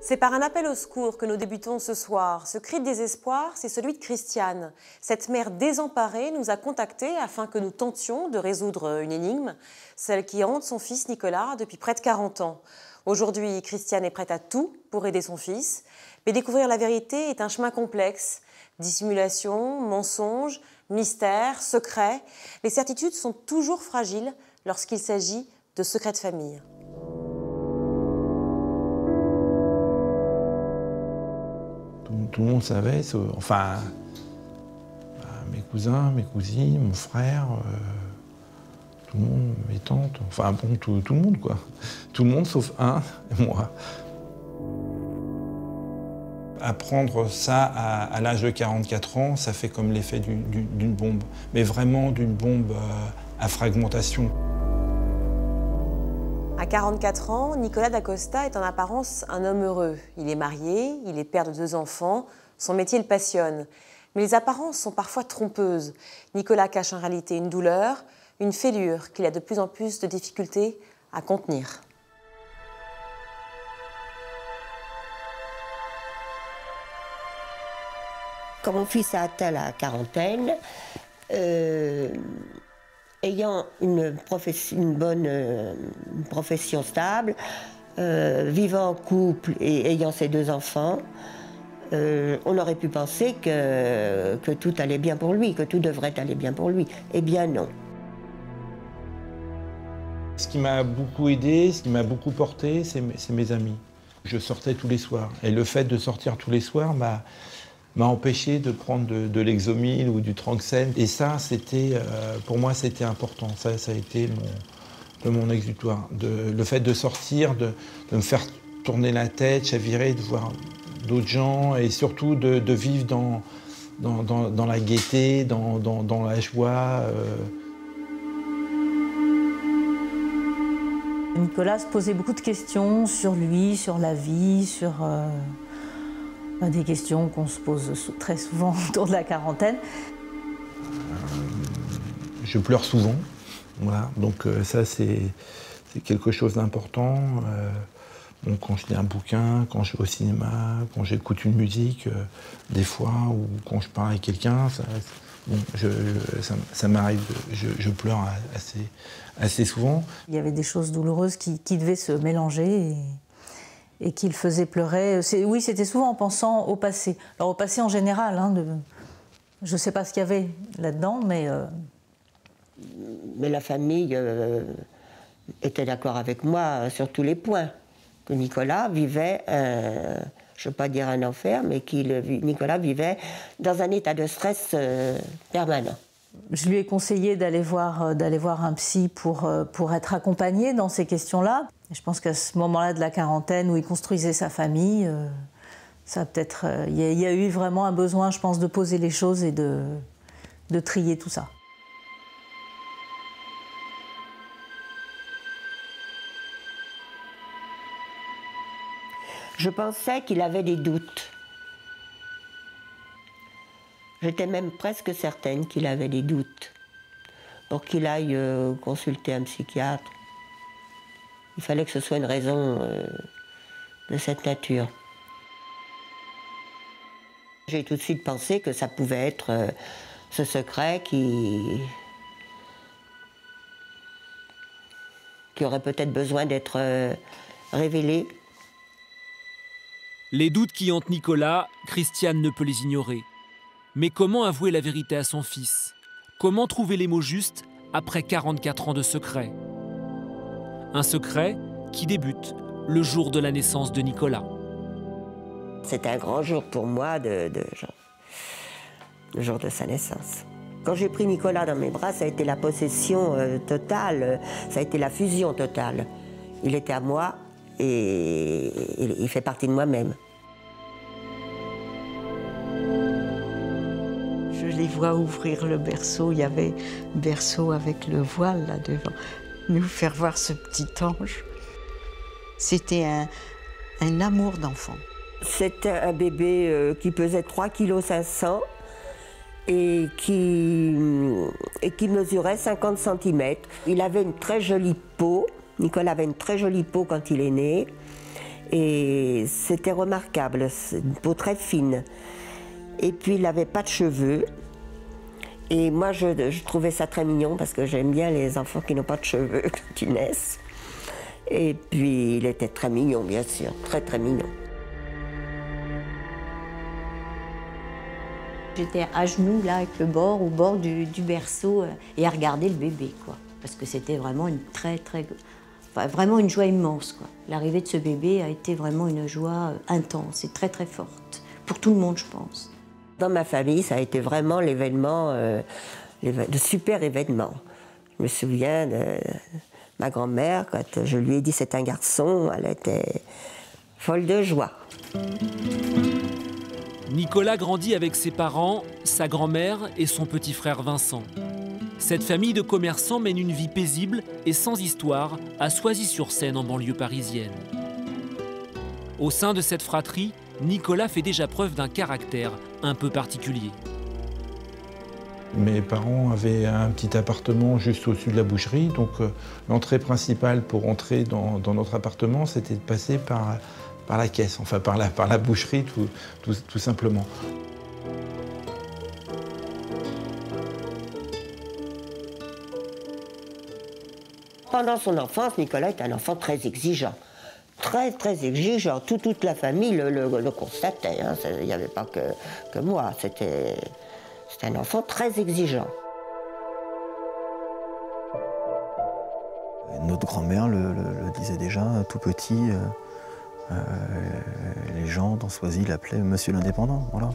C'est par un appel au secours que nous débutons ce soir. Ce cri de désespoir, c'est celui de Christiane. Cette mère désemparée nous a contactés afin que nous tentions de résoudre une énigme, celle qui hante son fils Nicolas depuis près de 40 ans. Aujourd'hui, Christiane est prête à tout pour aider son fils. Mais découvrir la vérité est un chemin complexe. Dissimulation, mensonge, mystère, secret. Les certitudes sont toujours fragiles lorsqu'il s'agit de secrets de famille. Tout le monde savait, enfin, mes cousins, mes cousines, mon frère, tout le monde, mes tantes, enfin bon, tout le monde quoi. Tout le monde sauf un, moi. Apprendre ça à l'âge de 44 ans, ça fait comme l'effet d'une bombe, mais vraiment d'une bombe à fragmentation. À 44 ans, Nicolas Dacosta est en apparence un homme heureux. Il est marié, il est père de 2 enfants, son métier le passionne. Mais les apparences sont parfois trompeuses. Nicolas cache en réalité une douleur, une fêlure qu'il a de plus en plus de difficultés à contenir. Quand mon fils a atteint la quarantaine, ayant une bonne profession stable, vivant en couple et ayant ses 2 enfants, on aurait pu penser que tout allait bien pour lui, que tout devrait aller bien pour lui. Eh bien non. Ce qui m'a beaucoup aidé, ce qui m'a beaucoup porté, c'est mes amis. Je sortais tous les soirs. Et le fait de sortir tous les soirs m'a empêché de prendre de l'Exomil ou du Tranxène. Et ça, pour moi, c'était important. Ça a été mon exutoire. Le fait de sortir, de me faire tourner la tête, chavirer, de voir d'autres gens et surtout de vivre dans la gaieté, dans la joie. Nicolas se posait beaucoup de questions sur lui, sur la vie, sur des questions qu'on se pose très souvent autour de la quarantaine. Je pleure souvent, voilà. Donc ça c'est quelque chose d'important. Bon, quand je lis un bouquin, quand je vais au cinéma, quand j'écoute une musique, des fois, ou quand je parle avec quelqu'un, ça m'arrive, je pleure assez souvent. Il y avait des choses douloureuses qui devaient se mélanger et qui le faisaient pleurer. Oui, c'était souvent en pensant au passé. Alors au passé en général, je ne sais pas ce qu'il y avait là-dedans, mais... Mais la famille était d'accord avec moi sur tous les points. Que Nicolas vivait, je ne veux pas dire un enfer, mais Nicolas vivait dans un état de stress permanent. Je lui ai conseillé d'aller voir un psy pour être accompagné dans ces questions-là. Je pense qu'à ce moment-là de la quarantaine, où il construisait sa famille, il y a eu vraiment un besoin, je pense, de poser les choses et de trier tout ça. Je pensais qu'il avait des doutes. J'étais même presque certaine qu'il avait des doutes pour qu'il aille consulter un psychiatre. Il fallait que ce soit une raison de cette nature. J'ai tout de suite pensé que ça pouvait être ce secret qui aurait peut-être besoin d'être révélé. Les doutes qui hantent Nicolas, Christiane ne peut les ignorer. Mais comment avouer la vérité à son fils? Comment trouver les mots justes après 44 ans de secret? Un secret qui débute le jour de la naissance de Nicolas. C'était un grand jour pour moi, le jour de sa naissance. Quand j'ai pris Nicolas dans mes bras, ça a été la possession totale, ça a été la fusion totale. Il était à moi et il fait partie de moi-même. Je les vois ouvrir le berceau, il y avait un berceau avec le voile là devant, nous faire voir ce petit ange. C'était un amour d'enfant. C'était un bébé qui pesait 3,5 kg et qui mesurait 50 cm. Il avait une très jolie peau. Nicolas avait une très jolie peau quand il est né. Et c'était remarquable, une peau très fine. Et puis il n'avait pas de cheveux. Et moi je trouvais ça très mignon parce que j'aime bien les enfants qui n'ont pas de cheveux quand ils naissent. Et puis il était très mignon, bien sûr, très très mignon. J'étais à genoux là avec le bord au bord du berceau et à regarder le bébé quoi, parce que c'était vraiment une vraiment une joie immense quoi. L'arrivée de ce bébé a été vraiment une joie intense et très très forte pour tout le monde je pense. Dans ma famille, ça a été vraiment l'événement, de super événement. Je me souviens de ma grand-mère quand je lui ai dit c'est un garçon, elle était folle de joie. Nicolas grandit avec ses parents, sa grand-mère et son petit frère Vincent. Cette famille de commerçants mène une vie paisible et sans histoire à Soisy-sur-Seine en banlieue parisienne. Au sein de cette fratrie, Nicolas fait déjà preuve d'un caractère un peu particulier. Mes parents avaient un petit appartement juste au-dessus de la boucherie, donc l'entrée principale pour entrer dans notre appartement, c'était de passer par la caisse, enfin par la boucherie tout simplement. Pendant son enfance, Nicolas est un enfant très exigeant. Très, très exigeant. Toute la famille le constatait. Hein. Il n'y avait pas que moi. C'était un enfant très exigeant. Notre grand-mère le disait déjà, tout petit. Les gens dans Soisy l'appelaient Monsieur l'Indépendant, voilà.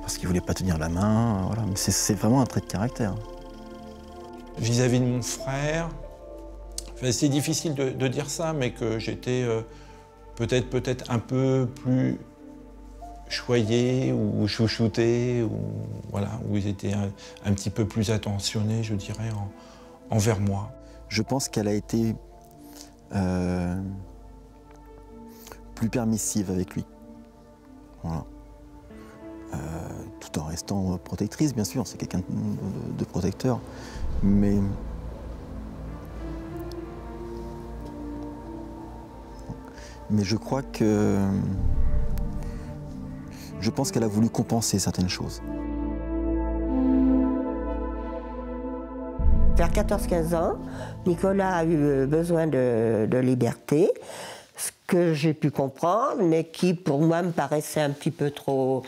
Parce qu'il ne voulait pas tenir la main, voilà. Mais c'est vraiment un trait de caractère. Vis-à-vis de mon frère, enfin, c'est difficile de dire ça, mais que j'étais peut-être un peu plus choyé ou chouchouté, ou voilà, où ils étaient un petit peu plus attentionnés, je dirais, envers moi. Je pense qu'elle a été plus permissive avec lui. Voilà. Tout en restant protectrice, bien sûr, c'est quelqu'un de protecteur. Mais je crois que... Je pense qu'elle a voulu compenser certaines choses. Vers 14-15 ans, Nicolas a eu besoin de liberté, ce que j'ai pu comprendre, mais qui pour moi me paraissait un petit peu trop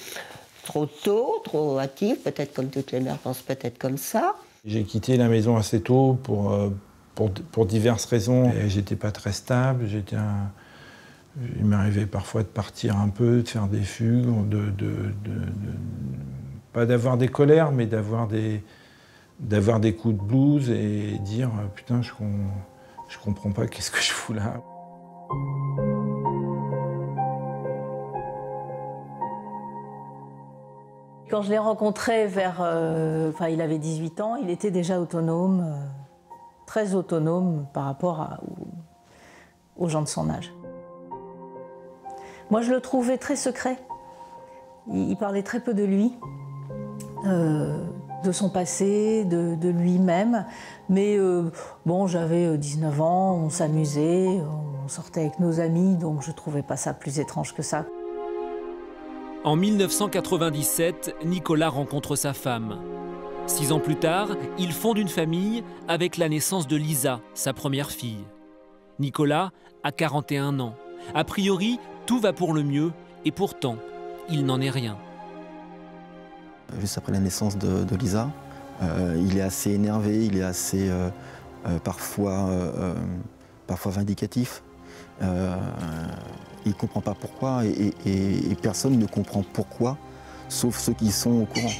tôt, trop hâtif, peut-être comme toutes les mères pensent peut-être comme ça. J'ai quitté la maison assez tôt pour diverses raisons. J'étais pas très stable, il m'arrivait parfois de partir un peu, de faire des fugues, pas d'avoir des colères, mais d'avoir des coups de blues et dire « Putain, je comprends pas, qu'est-ce que je fous là ?» Quand je l'ai rencontré il avait 18 ans, il était déjà autonome, très autonome par rapport aux gens de son âge. Moi, je le trouvais très secret. Il parlait très peu de lui, de son passé, de lui-même. Mais bon, j'avais 19 ans, on s'amusait, on sortait avec nos amis, donc je ne trouvais pas ça plus étrange que ça. En 1997, Nicolas rencontre sa femme. 6 ans plus tard, il fonde une famille avec la naissance de Lisa, sa première fille. Nicolas a 41 ans. A priori, tout va pour le mieux, et pourtant, il n'en est rien. Juste après la naissance de Lisa, il est assez énervé, il est assez parfois vindicatif. Il ne comprend pas pourquoi et personne ne comprend pourquoi, sauf ceux qui sont au courant.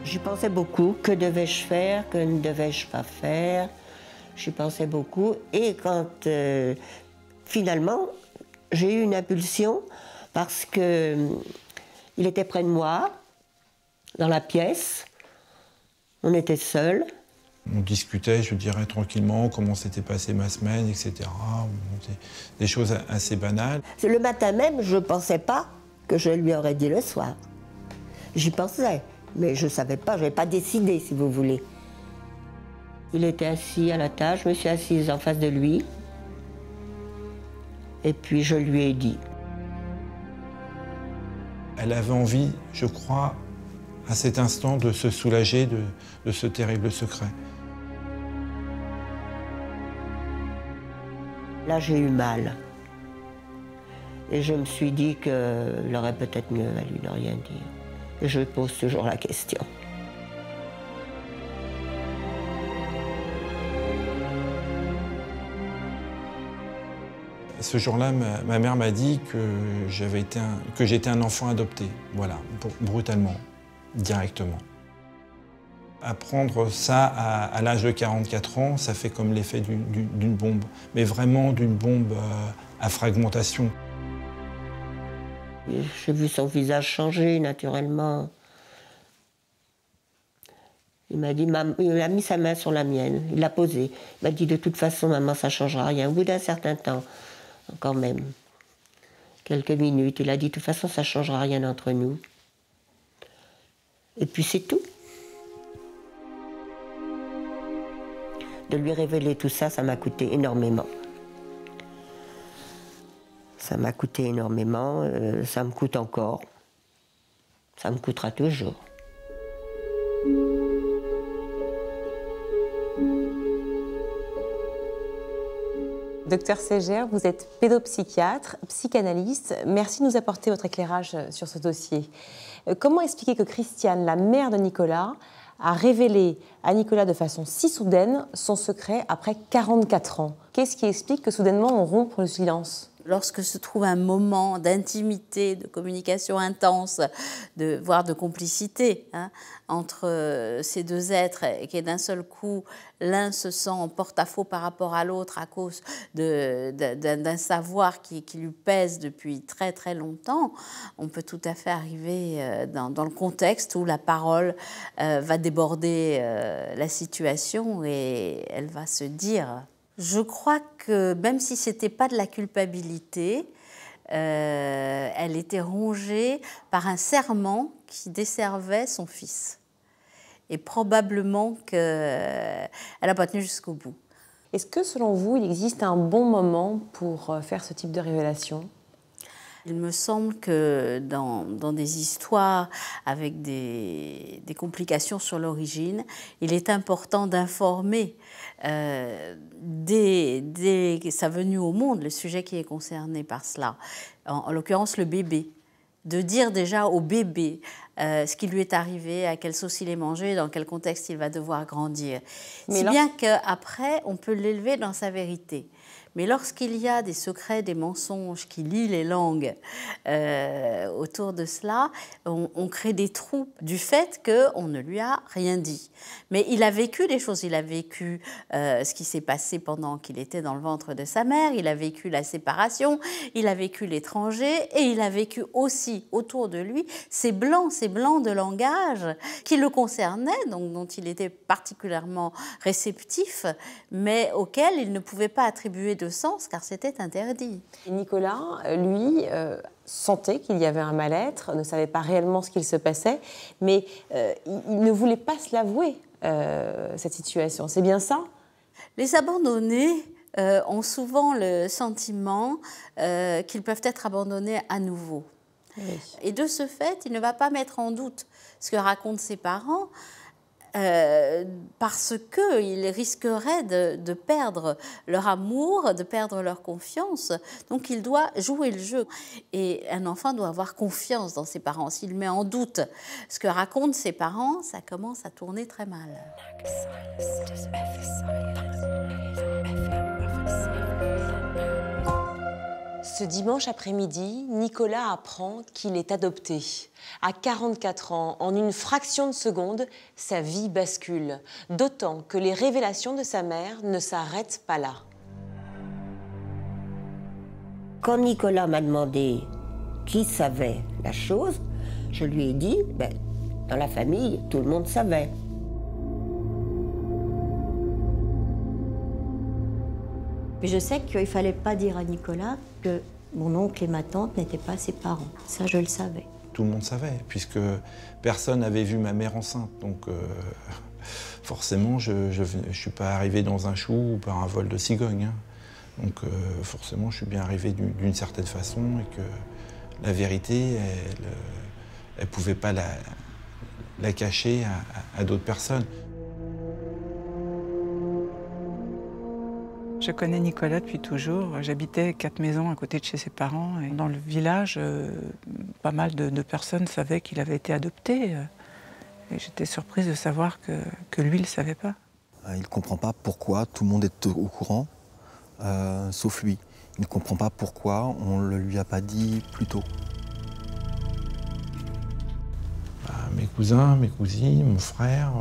J'y pensais beaucoup. Que devais-je faire? Que ne devais-je pas faire? J'y pensais beaucoup. Et quand finalement, j'ai eu une impulsion parce qu'il était près de moi, dans la pièce. On était seuls. On discutait, je dirais, tranquillement, comment s'était passée ma semaine, etc. Des choses assez banales. Le matin même, je ne pensais pas que je lui aurais dit le soir. J'y pensais, mais je ne savais pas, je n'avais pas décidé, si vous voulez. Il était assis à la table, je me suis assise en face de lui. Et puis je lui ai dit. Elle avait envie, je crois, à cet instant de se soulager de ce terrible secret. Là, j'ai eu mal. Et je me suis dit qu'il aurait peut-être mieux valu ne rien dire. Et je pose toujours la question. Ce jour-là, ma mère m'a dit que j'étais un enfant adopté, voilà, brutalement, directement. Apprendre ça à l'âge de 44 ans, ça fait comme l'effet d'une bombe, mais vraiment d'une bombe à fragmentation. J'ai vu son visage changer naturellement. Il m'a dit, il a mis sa main sur la mienne, il l'a posée. Il m'a dit, de toute façon, maman, ça ne changera rien. Au bout d'un certain temps, quand même, quelques minutes, il a dit, de toute façon, ça ne changera rien entre nous. Et puis c'est tout. De lui révéler tout ça, ça m'a coûté énormément. Ça m'a coûté énormément, ça me coûte encore. Ça me coûtera toujours. Docteur Ségère, vous êtes pédopsychiatre, psychanalyste. Merci de nous apporter votre éclairage sur ce dossier. Comment expliquer que Christiane, la mère de Nicolas, a révélé à Nicolas de façon si soudaine son secret après 44 ans? Qu'est-ce qui explique que soudainement on rompt le silence? Lorsque se trouve un moment d'intimité, de communication intense, voire de complicité entre ces deux êtres, et que d'un seul coup, l'un se sent en porte-à-faux par rapport à l'autre à cause d'un savoir qui lui pèse depuis très très longtemps, on peut tout à fait arriver dans le contexte où la parole va déborder la situation et elle va se dire... Je crois que même si ce n'était pas de la culpabilité, elle était rongée par un serment qui desservait son fils. Et probablement qu'elle n'a pas tenu jusqu'au bout. Est-ce que, selon vous, il existe un bon moment pour faire ce type de révélation ? Il me semble que dans des histoires avec des complications sur l'origine, il est important d'informer dès sa venue au monde, le sujet qui est concerné par cela, en l'occurrence le bébé, de dire déjà au bébé ce qui lui est arrivé, à quelle sauce il est mangé, dans quel contexte il va devoir grandir. Si bien qu'après, on peut l'élever dans sa vérité. Mais lorsqu'il y a des secrets, des mensonges qui lient les langues autour de cela, on crée des trous du fait qu'on ne lui a rien dit. Mais il a vécu des choses, il a vécu ce qui s'est passé pendant qu'il était dans le ventre de sa mère, il a vécu la séparation, il a vécu l'étranger et il a vécu aussi autour de lui ces blancs de langage qui le concernaient, donc dont il était particulièrement réceptif, mais auxquels il ne pouvait pas attribuer de sens car c'était interdit. Et Nicolas, lui, sentait qu'il y avait un mal-être, ne savait pas réellement ce qu'il se passait, mais il ne voulait pas se l'avouer, cette situation. C'est bien ça? Les abandonnés ont souvent le sentiment qu'ils peuvent être abandonnés à nouveau. Oui. Et de ce fait, il ne va pas mettre en doute ce que racontent ses parents, parce qu'ils risqueraient de perdre leur amour, de perdre leur confiance. Donc il doit jouer le jeu. Et un enfant doit avoir confiance dans ses parents. S'il met en doute ce que racontent ses parents, ça commence à tourner très mal. Ce dimanche après-midi, Nicolas apprend qu'il est adopté. À 44 ans, en une fraction de seconde, sa vie bascule. D'autant que les révélations de sa mère ne s'arrêtent pas là. Quand Nicolas m'a demandé qui savait la chose, je lui ai dit, dans la famille, tout le monde savait. Mais je sais qu'il ne fallait pas dire à Nicolas que mon oncle et ma tante n'étaient pas ses parents. Ça, je le savais. Tout le monde savait, puisque personne n'avait vu ma mère enceinte. Donc, forcément, je ne suis pas arrivé dans un chou ou par un vol de cigogne. Hein. Donc forcément, je suis bien arrivé d'une certaine façon et que la vérité, elle ne pouvait pas la cacher à d'autres personnes. Je connais Nicolas depuis toujours. J'habitais 4 maisons à côté de chez ses parents. Et dans le village, pas mal de personnes savaient qu'il avait été adopté. Et j'étais surprise de savoir que lui, il ne le savait pas. Il ne comprend pas pourquoi tout le monde est au courant, sauf lui. Il ne comprend pas pourquoi on ne le lui a pas dit plus tôt. Mes cousins, mes cousines, mon frère,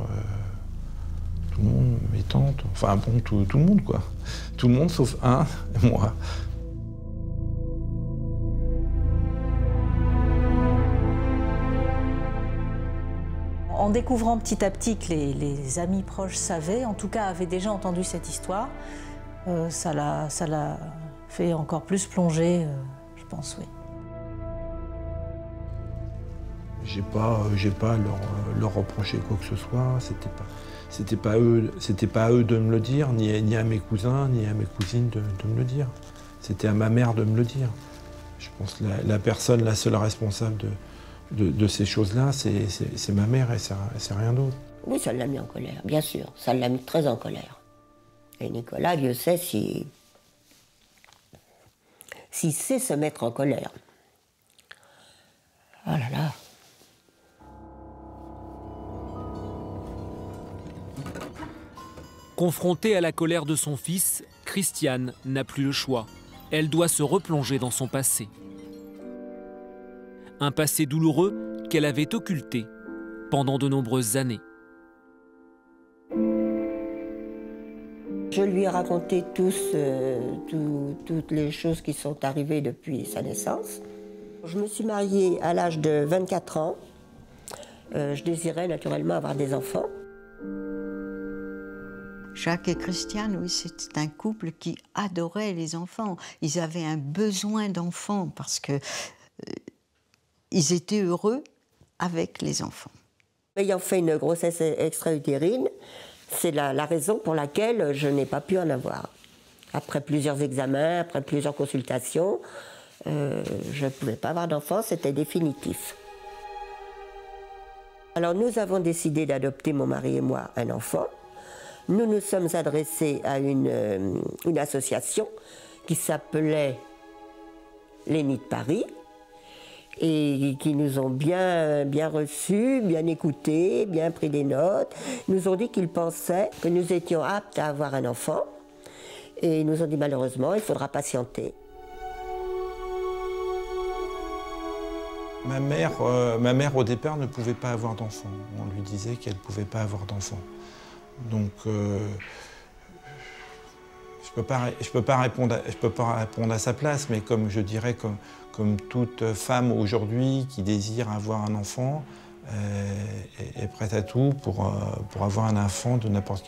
tout le monde, mes tantes, enfin bon, tout le monde quoi. Tout le monde sauf un, moi. En découvrant petit à petit que les amis proches savaient, en tout cas avaient déjà entendu cette histoire, ça l'a fait encore plus plonger, je pense, oui. J'ai pas à leur reprocher quoi que ce soit. C'était pas à eux de me le dire, ni à mes cousins, ni à mes cousines de me le dire. C'était à ma mère de me le dire. Je pense que la seule responsable de ces choses-là, c'est ma mère et c'est rien d'autre. Oui, ça l'a mis en colère, bien sûr. Ça l'a mis très en colère. Et Nicolas, Dieu sait s'il sait se mettre en colère. Oh là là. Confrontée à la colère de son fils, Christiane n'a plus le choix. Elle doit se replonger dans son passé. Un passé douloureux qu'elle avait occulté pendant de nombreuses années. Je lui ai raconté toutes les choses qui sont arrivées depuis sa naissance. Je me suis mariée à l'âge de 24 ans. Je désirais naturellement avoir des enfants. Jacques et Christiane, oui, c'était un couple qui adorait les enfants. Ils avaient un besoin d'enfants parce que ils étaient heureux avec les enfants. Ayant fait une grossesse extra-utérine, c'est la raison pour laquelle je n'ai pas pu en avoir. Après plusieurs examens, après plusieurs consultations, je ne pouvais pas avoir d'enfant, c'était définitif. Alors nous avons décidé d'adopter, mon mari et moi, un enfant. Nous nous sommes adressés à une association qui s'appelait les Nids de Paris et qui nous ont bien reçus, bien écoutés, bien pris des notes. Ils nous ont dit qu'ils pensaient que nous étions aptes à avoir un enfant et ils nous ont dit malheureusement il faudra patienter. Ma mère au départ ne pouvait pas avoir d'enfant. On lui disait qu'elle ne pouvait pas avoir d'enfant. Donc, je peux pas répondre à sa place, mais comme je dirais, comme toute femme aujourd'hui qui désire avoir un enfant, est prête à tout pour avoir un enfant de n'importe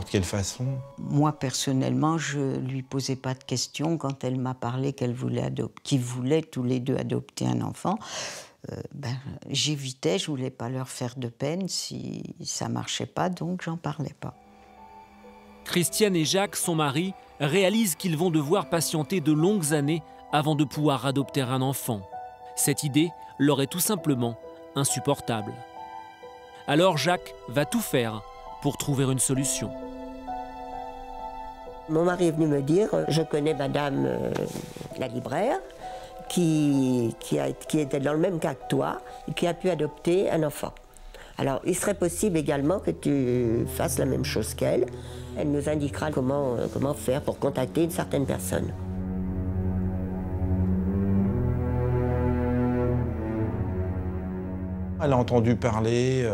quelle façon. Moi, personnellement, je ne lui posais pas de questions quand elle m'a parlé qu'ils voulaient tous les deux adopter un enfant. J'évitais, je ne voulais pas leur faire de peine si ça ne marchait pas, donc j'en parlais pas. Christiane et Jacques, son mari, réalisent qu'ils vont devoir patienter de longues années avant de pouvoir adopter un enfant. Cette idée leur est tout simplement insupportable. Alors Jacques va tout faire pour trouver une solution. Mon mari est venu me dire, je connais madame la libraire, qui était dans le même cas que toi et qui a pu adopter un enfant. Alors, il serait possible également que tu fasses la même chose qu'elle. Elle nous indiquera comment faire pour contacter une certaine personne. Elle a entendu parler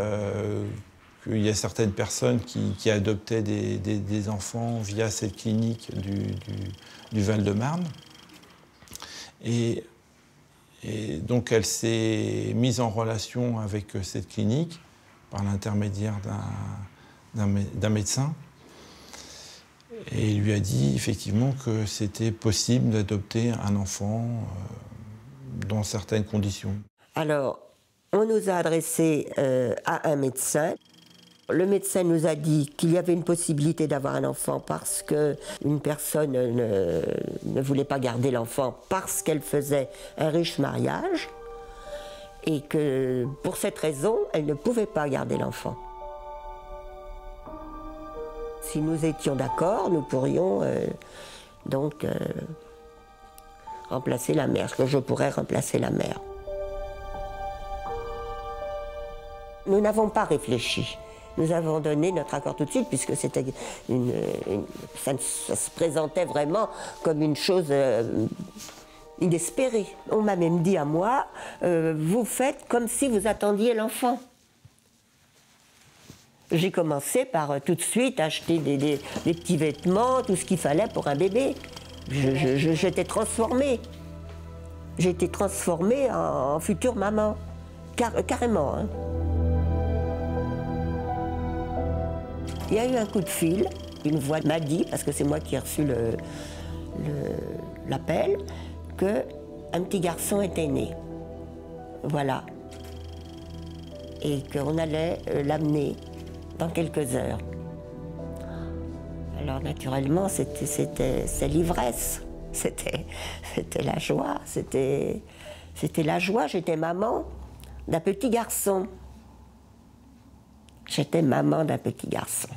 qu'il y a certaines personnes qui adoptaient des enfants via cette clinique du Val-de-Marne. Et donc elle s'est mise en relation avec cette clinique par l'intermédiaire d'un médecin. Et il lui a dit effectivement que c'était possible d'adopter un enfant dans certaines conditions. Alors, on nous a adressé à un médecin. Le médecin nous a dit qu'il y avait une possibilité d'avoir un enfant parce qu'une personne ne voulait pas garder l'enfant parce qu'elle faisait un riche mariage et que pour cette raison, elle ne pouvait pas garder l'enfant. Si nous étions d'accord, nous pourrions donc remplacer la mère, que je pourrais remplacer la mère. Nous n'avons pas réfléchi. Nous avons donné notre accord tout de suite, puisque c'était ça se présentait vraiment comme une chose inespérée. On m'a même dit à moi, vous faites comme si vous attendiez l'enfant. J'ai commencé par tout de suite acheter des petits vêtements, tout ce qu'il fallait pour un bébé. J'étais transformée. J'ai été transformée en future maman, carrément. Hein. Il y a eu un coup de fil, une voix m'a dit, parce que c'est moi qui ai reçu l'appel, qu'un petit garçon était né. Voilà. Et qu'on allait l'amener dans quelques heures. Alors naturellement, c'est l'ivresse, c'était la joie, c'était la joie. J'étais maman d'un petit garçon. J'étais maman d'un petit garçon.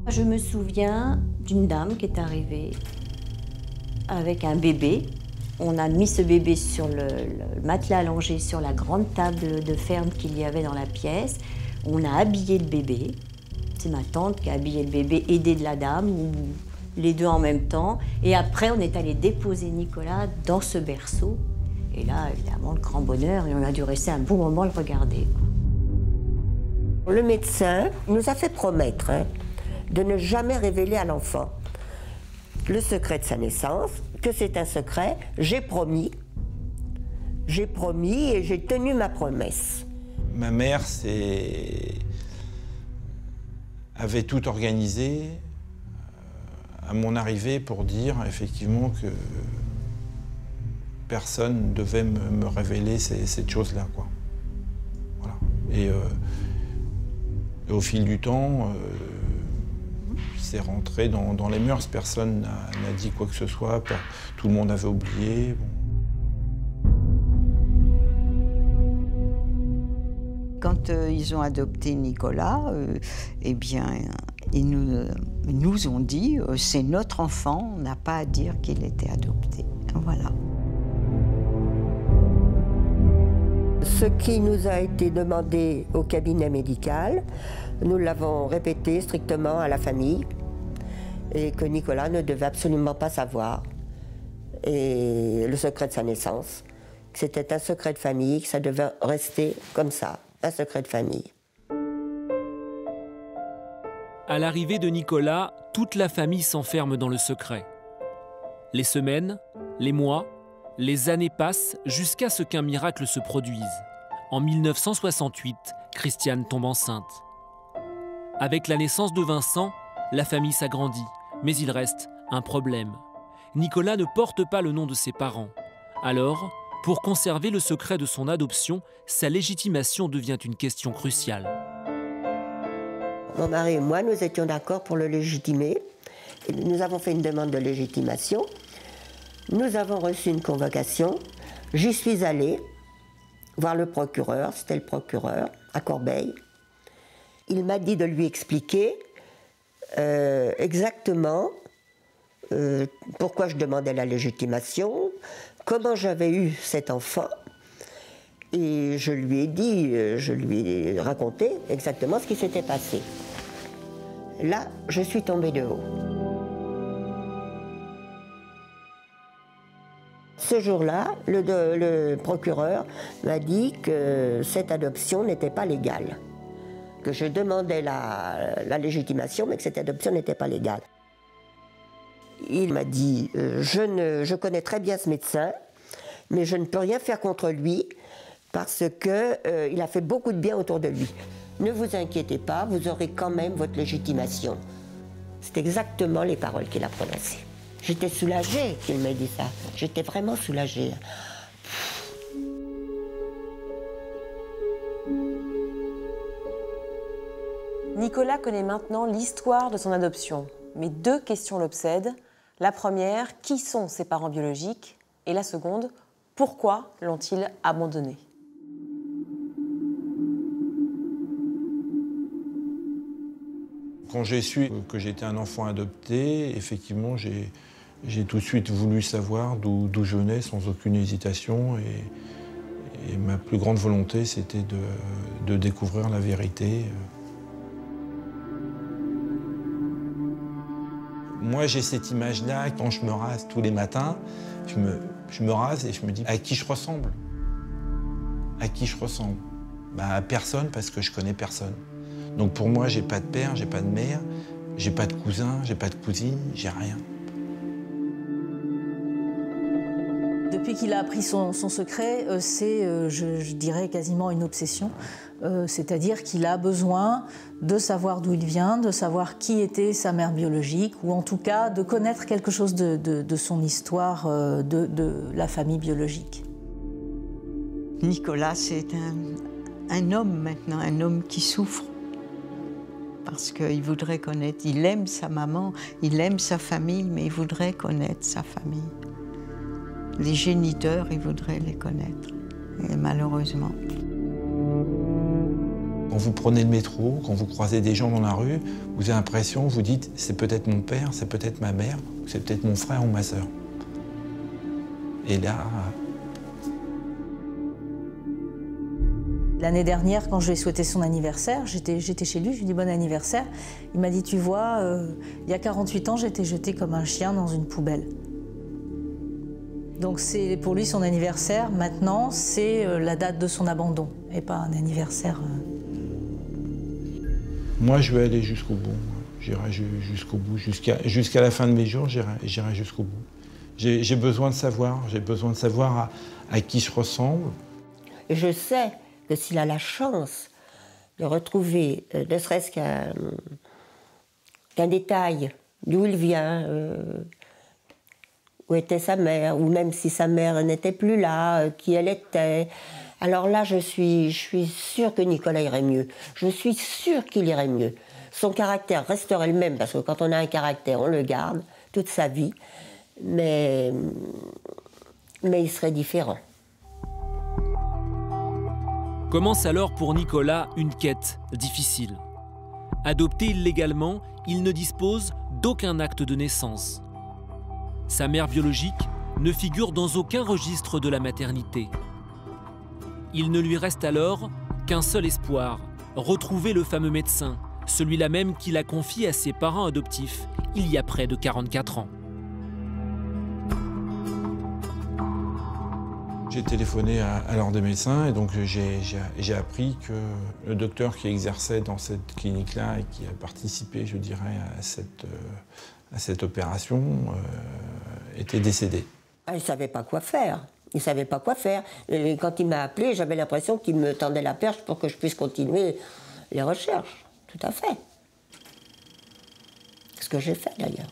Je me souviens d'une dame qui est arrivée avec un bébé. On a mis ce bébé sur le matelas allongé sur la grande table de ferme qu'il y avait dans la pièce. On a habillé le bébé. C'est ma tante qui a habillé le bébé, aidée de la dame, ou les deux en même temps. Et après, on est allé déposer Nicolas dans ce berceau. Et là, évidemment, le grand bonheur. Et on a dû rester un bon moment le regarder. Le médecin nous a fait promettre de ne jamais révéler à l'enfant le secret de sa naissance, que c'est un secret. J'ai promis et j'ai tenu ma promesse. Ma mère avait tout organisé à mon arrivée pour dire effectivement que personne ne devait me révéler cette chose-là, quoi. Voilà. Et au fil du temps, c'est rentré dans les mœurs. Personne n'a dit quoi que ce soit. Tout le monde avait oublié. Bon. Quand ils ont adopté Nicolas, eh bien, ils nous ont dit c'est notre enfant, on n'a pas à dire qu'il était adopté. Voilà. Ce qui nous a été demandé au cabinet médical, nous l'avons répété strictement à la famille et que Nicolas ne devait absolument pas savoir. Et le secret de sa naissance, que c'était un secret de famille, que ça devait rester comme ça, un secret de famille. À l'arrivée de Nicolas, toute la famille s'enferme dans le secret. Les semaines, les mois, les années passent jusqu'à ce qu'un miracle se produise. En 1968, Christiane tombe enceinte. Avec la naissance de Vincent, la famille s'agrandit, mais il reste un problème. Nicolas ne porte pas le nom de ses parents. Alors, pour conserver le secret de son adoption, sa légitimation devient une question cruciale. Mon mari et moi, nous étions d'accord pour le légitimer. Nous avons fait une demande de légitimation. Nous avons reçu une convocation. J'y suis allée voir le procureur, c'était le procureur, à Corbeil. Il m'a dit de lui expliquer exactement pourquoi je demandais la légitimation, comment j'avais eu cet enfant. Et je lui ai dit, je lui ai raconté exactement ce qui s'était passé. Là, je suis tombée de haut. Ce jour-là, le procureur m'a dit que cette adoption n'était pas légale, que je demandais la légitimation, mais que cette adoption n'était pas légale. Il m'a dit, je connais très bien ce médecin, mais je ne peux rien faire contre lui parce qu'il a fait beaucoup de bien autour de lui. Ne vous inquiétez pas, vous aurez quand même votre légitimation. C'est exactement les paroles qu'il a prononcées. J'étais soulagée qu'il m'ait dit ça. J'étais vraiment soulagée. Nicolas connaît maintenant l'histoire de son adoption. Mais 2 questions l'obsèdent. La première, qui sont ses parents biologiques? Et la seconde, pourquoi l'ont-ils abandonné? Quand j'ai su que j'étais un enfant adopté, effectivement, j'ai tout de suite voulu savoir d'où je venais sans aucune hésitation. Et ma plus grande volonté, c'était de découvrir la vérité. Moi, j'ai cette image-là, quand je me rase tous les matins, je me rase et je me dis à qui je ressemble? À qui je ressemble? À personne, parce que je connais personne. Donc pour moi, j'ai pas de père, j'ai pas de mère, j'ai pas de cousin, j'ai pas de cousine, j'ai rien. Depuis qu'il a appris son secret, c'est, je dirais, quasiment une obsession. C'est-à-dire qu'il a besoin de savoir d'où il vient, de savoir qui était sa mère biologique, ou en tout cas de connaître quelque chose de son histoire, de la famille biologique. Nicolas, c'est un homme maintenant, un homme qui souffre. Parce qu'il voudrait connaître, il aime sa maman, il aime sa famille, mais il voudrait connaître sa famille. Les géniteurs, il voudrait les connaître, et malheureusement. Quand vous prenez le métro, quand vous croisez des gens dans la rue, vous avez l'impression, vous dites, c'est peut-être mon père, c'est peut-être ma mère, c'est peut-être mon frère ou ma sœur. Et là... L'année dernière, quand je lui ai souhaité son anniversaire, j'étais chez lui, je lui ai dit bon anniversaire. Il m'a dit, tu vois, il y a 48 ans, j'étais jetée comme un chien dans une poubelle. Donc c'est pour lui son anniversaire, maintenant, c'est la date de son abandon, et pas un anniversaire. Moi, je vais aller jusqu'au bout. J'irai jusqu'au bout. Jusqu'à la fin de mes jours, j'irai jusqu'au bout. J'ai besoin de savoir à qui je ressemble. Et je sais que s'il a la chance de retrouver, ne serait-ce qu'un détail, d'où il vient, où était sa mère, ou même si sa mère n'était plus là, qui elle était, alors là, je suis sûre que Nicolas irait mieux. Je suis sûre qu'il irait mieux. Son caractère resterait le même, parce que quand on a un caractère, on le garde toute sa vie, mais il serait différent. Commence alors pour Nicolas une quête difficile. Adopté illégalement, il ne dispose d'aucun acte de naissance. Sa mère biologique ne figure dans aucun registre de la maternité. Il ne lui reste alors qu'un seul espoir, retrouver le fameux médecin, celui-là même qu'il a confié à ses parents adoptifs il y a près de 44 ans. J'ai téléphoné à l'ordre des médecins et donc j'ai appris que le docteur qui exerçait dans cette clinique-là et qui a participé, je dirais, à cette opération était décédé. Il ne savait pas quoi faire. Il ne savait pas quoi faire. Et quand il m'a appelé, j'avais l'impression qu'il me tendait la perche pour que je puisse continuer les recherches. Tout à fait. Ce que j'ai fait d'ailleurs.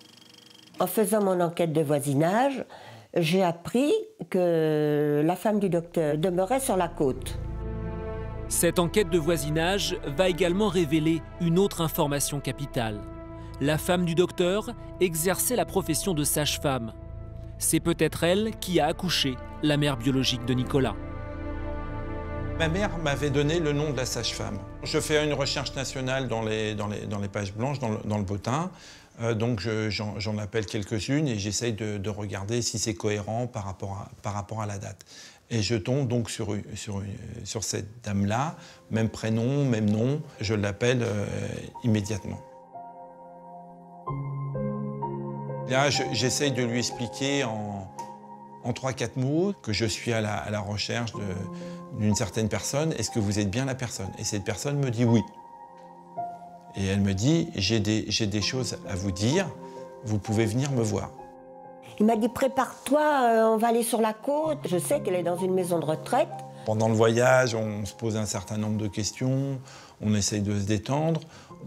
En faisant mon enquête de voisinage, j'ai appris que la femme du docteur demeurait sur la côte. Cette enquête de voisinage va également révéler une autre information capitale. La femme du docteur exerçait la profession de sage-femme. C'est peut-être elle qui a accouché la mère biologique de Nicolas. Ma mère m'avait donné le nom de la sage-femme. Je fais une recherche nationale dans les pages blanches, dans le Bottin. Donc j'en appelle quelques-unes et j'essaye de regarder si c'est cohérent par rapport à la date. Et je tombe donc sur cette dame-là, même prénom, même nom, je l'appelle immédiatement. Là, j'essaye de lui expliquer en 3-4 mots que je suis à la recherche d'une certaine personne. Est-ce que vous êtes bien la personne? Et cette personne me dit oui. Et elle me dit, j'ai des choses à vous dire, vous pouvez venir me voir. Il m'a dit, prépare-toi, on va aller sur la côte. Je sais qu'elle est dans une maison de retraite. Pendant le voyage, on se pose un certain nombre de questions, on essaye de se détendre.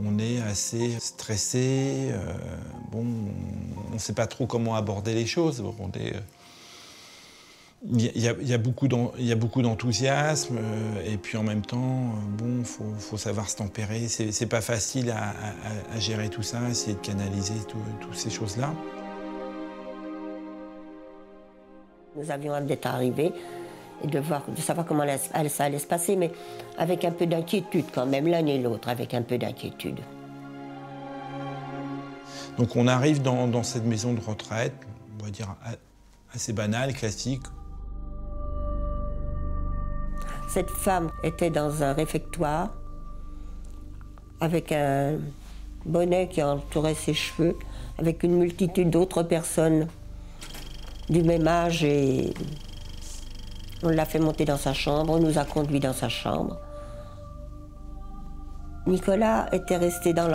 On est assez stressé, bon, on ne sait pas trop comment aborder les choses. Il y a beaucoup d'enthousiasme et puis en même temps, bon, faut savoir se tempérer. C'est pas facile à gérer tout ça, essayer de canaliser toutes ces choses-là. Nous avions hâte d'être arrivés et de savoir comment ça allait se passer, mais avec un peu d'inquiétude quand même, l'un et l'autre, avec un peu d'inquiétude. Donc on arrive dans cette maison de retraite, on va dire assez banale, classique. Cette femme était dans un réfectoire avec un bonnet qui entourait ses cheveux, avec une multitude d'autres personnes du même âge, et on l'a fait monter dans sa chambre, on nous a conduits dans sa chambre. Nicolas était resté dans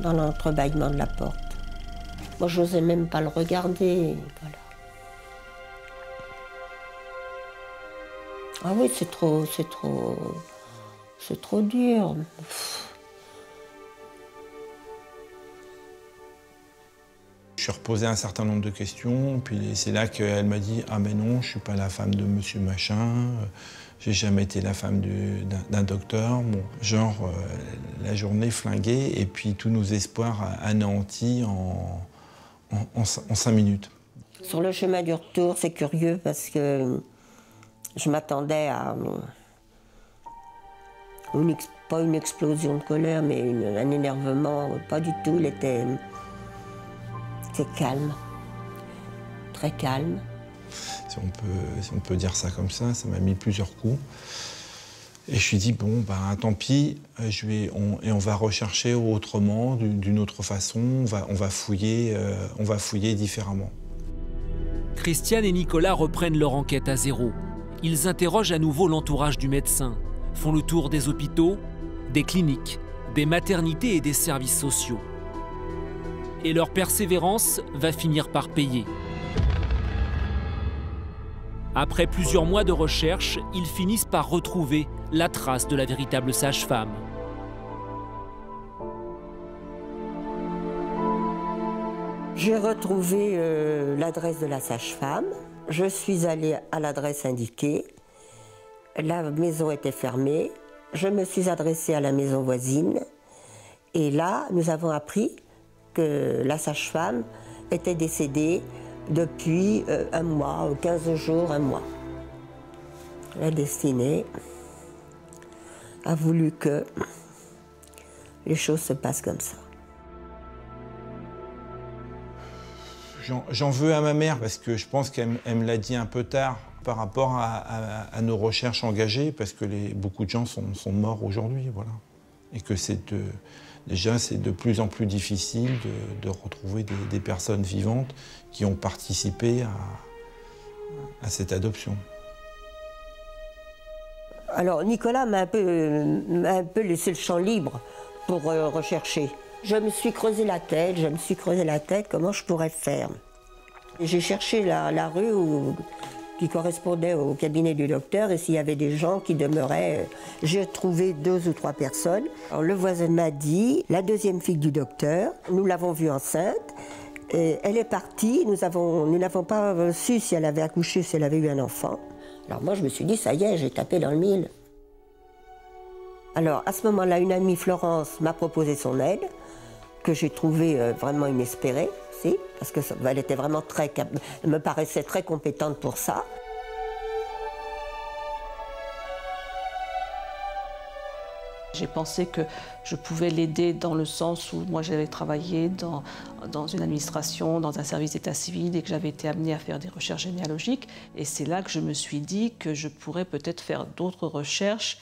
l'entrebâillement de la porte. Moi, je n'osais même pas le regarder. Voilà. Ah oui, c'est trop dur. Je suis reposé un certain nombre de questions, puis c'est là qu'elle m'a dit « Ah mais non, je ne suis pas la femme de monsieur machin, j'ai jamais été la femme d'un docteur. » Bon, genre, la journée flinguée, et puis tous nos espoirs anéantis en 5 minutes. Sur le chemin du retour, c'est curieux parce que je m'attendais à pas une explosion de colère, mais un énervement, pas du tout. C'est calme, très calme. Si on peut dire ça comme ça m'a mis plusieurs coups. Et je me suis dit, bon, ben, tant pis, on va rechercher autrement, d'une autre façon, on va fouiller différemment. Christiane et Nicolas reprennent leur enquête à zéro. Ils interrogent à nouveau l'entourage du médecin, font le tour des hôpitaux, des cliniques, des maternités et des services sociaux. Et leur persévérance va finir par payer. Après plusieurs mois de recherche, ils finissent par retrouver la trace de la véritable sage-femme. J'ai retrouvé l'adresse de la sage-femme. Je suis allée à l'adresse indiquée. La maison était fermée. Je me suis adressée à la maison voisine. Et là, nous avons appris que la sage-femme était décédée depuis un mois, 15 jours, un mois. La destinée a voulu que les choses se passent comme ça. J'en veux à ma mère parce que je pense qu'elle me l'a dit un peu tard par rapport à nos recherches engagées, parce que beaucoup de gens sont morts aujourd'hui, voilà. Et que déjà c'est de plus en plus difficile de retrouver des personnes vivantes qui ont participé à cette adoption. Alors Nicolas m'a un peu laissé le champ libre pour rechercher. Je me suis creusé la tête, comment je pourrais faire. J'ai cherché la rue qui correspondait au cabinet du docteur, et s'il y avait des gens qui demeuraient, j'ai trouvé 2 ou 3 personnes. Alors, le voisin m'a dit, la deuxième fille du docteur, nous l'avons vue enceinte, et elle est partie, nous n'avons pas su si elle avait accouché, si elle avait eu un enfant. Alors moi je me suis dit, ça y est, j'ai tapé dans le mille. Alors à ce moment-là, une amie, Florence, m'a proposé son aide, que j'ai trouvée vraiment inespérée, parce qu'elle était vraiment elle me paraissait très compétente pour ça. J'ai pensé que je pouvais l'aider dans le sens où moi j'avais travaillé dans une administration, dans un service d'état civil, et que j'avais été amenée à faire des recherches généalogiques. Et c'est là que je me suis dit que je pourrais peut-être faire d'autres recherches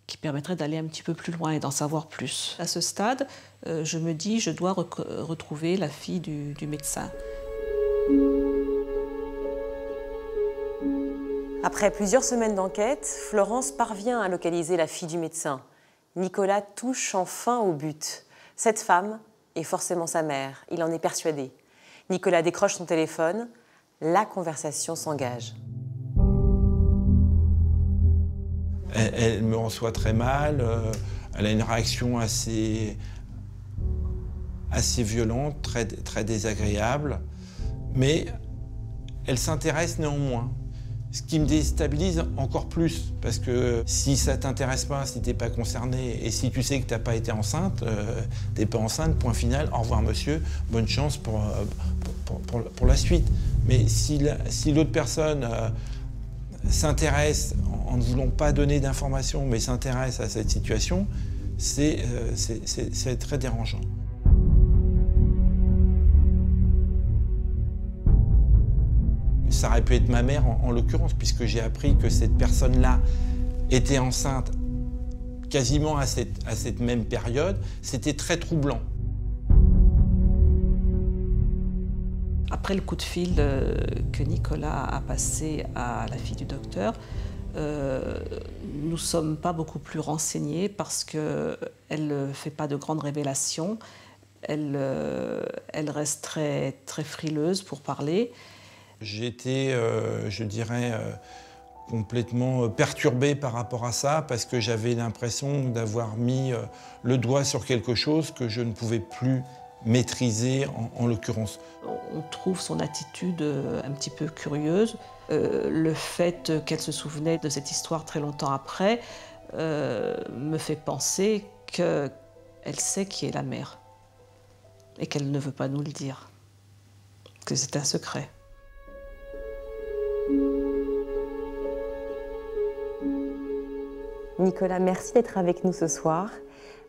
qui permettraient d'aller un petit peu plus loin et d'en savoir plus. À ce stade, je me dis je dois retrouver la fille du médecin. Après plusieurs semaines d'enquête, Florence parvient à localiser la fille du médecin. Nicolas touche enfin au but. Cette femme est forcément sa mère, il en est persuadé. Nicolas décroche son téléphone, la conversation s'engage. Elle me reçoit très mal, elle a une réaction assez assez violente, très désagréable, mais elle s'intéresse néanmoins. Ce qui me déstabilise encore plus, parce que si ça t'intéresse pas, si t'es pas concerné, et si tu sais que t'as pas été enceinte, t'es pas enceinte, point final, au revoir monsieur, bonne chance pour la suite. Mais si l'autre personne s'intéresse, en ne voulant pas donner d'informations, mais s'intéresse à cette situation, c'est très dérangeant. Ça aurait pu être ma mère en l'occurrence, puisque j'ai appris que cette personne-là était enceinte quasiment à cette même période. C'était très troublant. Après le coup de fil que Nicolas a passé à la fille du docteur, nous ne sommes pas beaucoup plus renseignés parce qu'elle ne fait pas de grandes révélations. Elle reste très frileuse pour parler. J'ai été, je dirais, complètement perturbé par rapport à ça parce que j'avais l'impression d'avoir mis le doigt sur quelque chose que je ne pouvais plus maîtriser en l'occurrence. On trouve son attitude un petit peu curieuse. Le fait qu'elle se souvenait de cette histoire très longtemps après me fait penser qu'elle sait qui est la mère et qu'elle ne veut pas nous le dire, que c'est un secret. Nicolas, merci d'être avec nous ce soir.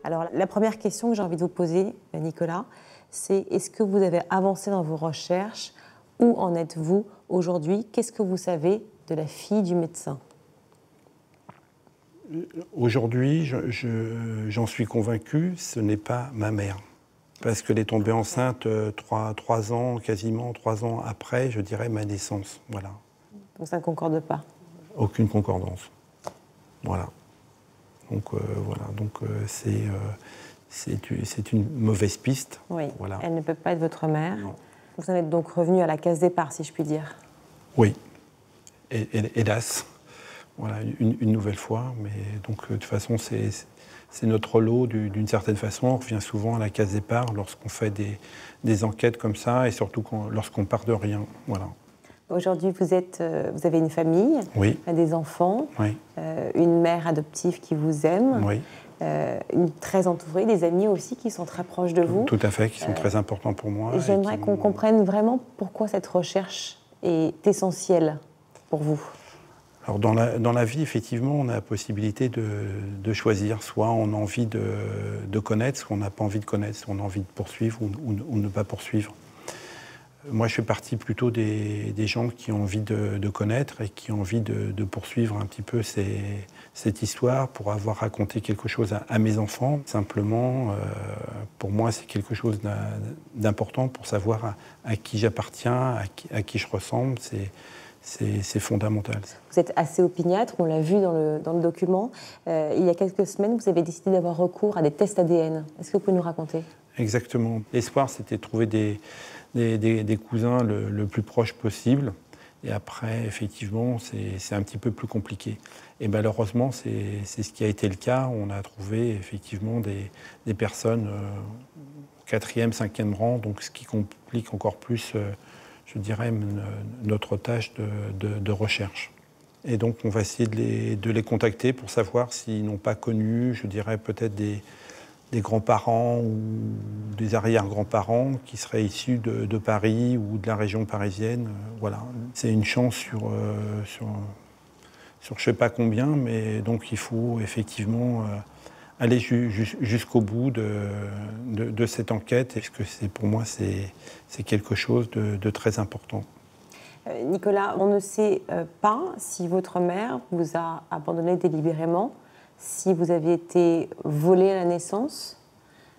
Alors, la première question que j'ai envie de vous poser, Nicolas, c'est est-ce que vous avez avancé dans vos recherches? Où en êtes-vous aujourd'hui? Qu'est-ce que vous savez de la fille du médecin? Aujourd'hui, j'en suis convaincu, ce n'est pas ma mère. Parce qu'elle est tombée enceinte 3 ans, quasiment 3 ans après, je dirais, ma naissance. Voilà. Donc ça ne concorde pas? Aucune concordance. Voilà. Donc voilà, donc c'est une mauvaise piste. Oui, voilà. Elle ne peut pas être votre mère. Non. Vous en êtes donc revenu à la case départ, si je puis dire. Oui, hélas. Voilà, une nouvelle fois. Mais donc de toute façon, c'est notre lot d'une certaine façon. On revient souvent à la case départ lorsqu'on fait des enquêtes comme ça et surtout lorsqu'on part de rien. Voilà. Aujourd'hui, vous avez une famille, oui. Des enfants, oui. Une mère adoptive qui vous aime, oui. Très entourée, des amis aussi qui sont très proches de vous. Tout à fait, qui sont très importants pour moi. J'aimerais qu'on comprenne vraiment pourquoi cette recherche est essentielle pour vous. Alors dans la vie, effectivement, on a la possibilité de choisir. Soit on a envie de connaître, soit on n'a pas envie de connaître, soit on a envie de poursuivre ou ne pas poursuivre. Moi, je fais partie plutôt des gens qui ont envie de connaître et qui ont envie de poursuivre un petit peu cette histoire pour avoir raconté quelque chose à mes enfants. Simplement, pour moi, c'est quelque chose d'important pour savoir à qui j'appartiens, à qui je ressemble. C'est fondamental. Vous êtes assez opiniâtre, on l'a vu dans le document. Il y a quelques semaines, vous avez décidé d'avoir recours à des tests ADN. Est-ce que vous pouvez nous raconter? Exactement. L'espoir, c'était de trouver des cousins le plus proche possible. Et après, effectivement, c'est un petit peu plus compliqué. Et malheureusement, c'est ce qui a été le cas. On a trouvé effectivement des personnes au 4e, 5e rang, donc ce qui complique encore plus, je dirais, notre tâche de recherche. Et donc, on va essayer de les contacter pour savoir s'ils n'ont pas connu, je dirais, peut-être des grands-parents ou des arrière-grands-parents qui seraient issus de Paris ou de la région parisienne. Voilà. C'est une chance sur je ne sais pas combien, mais donc il faut effectivement aller jusqu'au bout de cette enquête, parce que pour moi, c'est quelque chose de très important. Nicolas, on ne sait pas si votre mère vous a abandonné délibérément, si vous avez été volé à la naissance.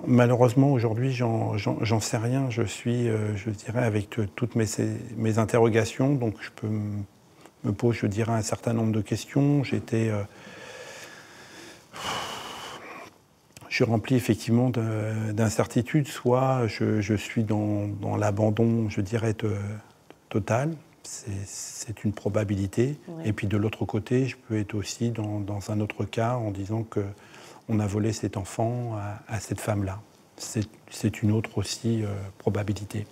Malheureusement, aujourd'hui, j'en sais rien. Je suis, je dirais, avec toutes mes interrogations, donc je peux me pose, je dirais, un certain nombre de questions. Je suis rempli effectivement d'incertitudes. Soit je suis dans l'abandon, je dirais, total. C'est une probabilité. Oui. Et puis de l'autre côté, je peux être aussi dans un autre cas en disant qu'on a volé cet enfant à cette femme-là. c'est une autre aussi probabilité.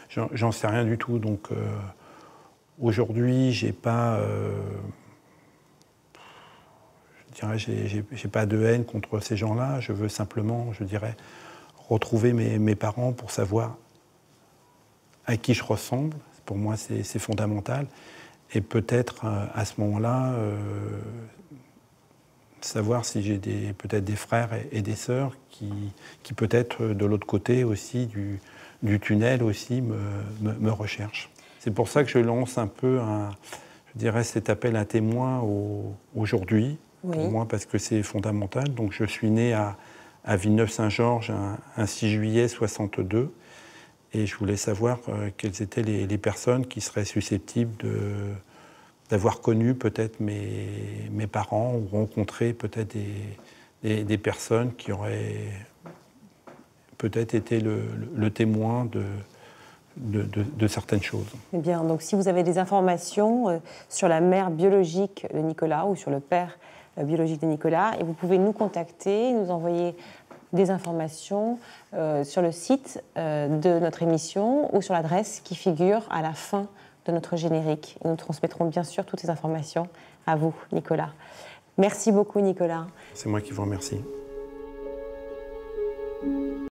J'en sais rien du tout, donc aujourd'hui, j'ai pas, je dirais, j'ai pas de haine contre ces gens-là. Je veux simplement, je dirais, retrouver mes parents pour savoir à qui je ressemble. Pour moi, c'est fondamental. Et peut-être à ce moment-là, savoir si j'ai peut-être des frères et des sœurs qui peut-être de l'autre côté aussi du tunnel aussi me recherchent. C'est pour ça que je lance un peu, je dirais, cet appel à témoins aujourd'hui, pour moi, parce que c'est fondamental. Donc je suis né à Villeneuve-Saint-Georges un 6 juillet 62. Et je voulais savoir quelles étaient les personnes qui seraient susceptibles d'avoir connu peut-être mes parents ou rencontré peut-être des personnes qui auraient peut-être été le témoin de certaines choses. Eh bien, donc si vous avez des informations sur la mère biologique de Nicolas ou sur le père biologique de Nicolas, et vous pouvez nous contacter, nous envoyer des informations sur le site de notre émission ou sur l'adresse qui figure à la fin de notre générique. Et nous transmettrons bien sûr toutes ces informations à vous, Nicolas. Merci beaucoup, Nicolas. C'est moi qui vous remercie.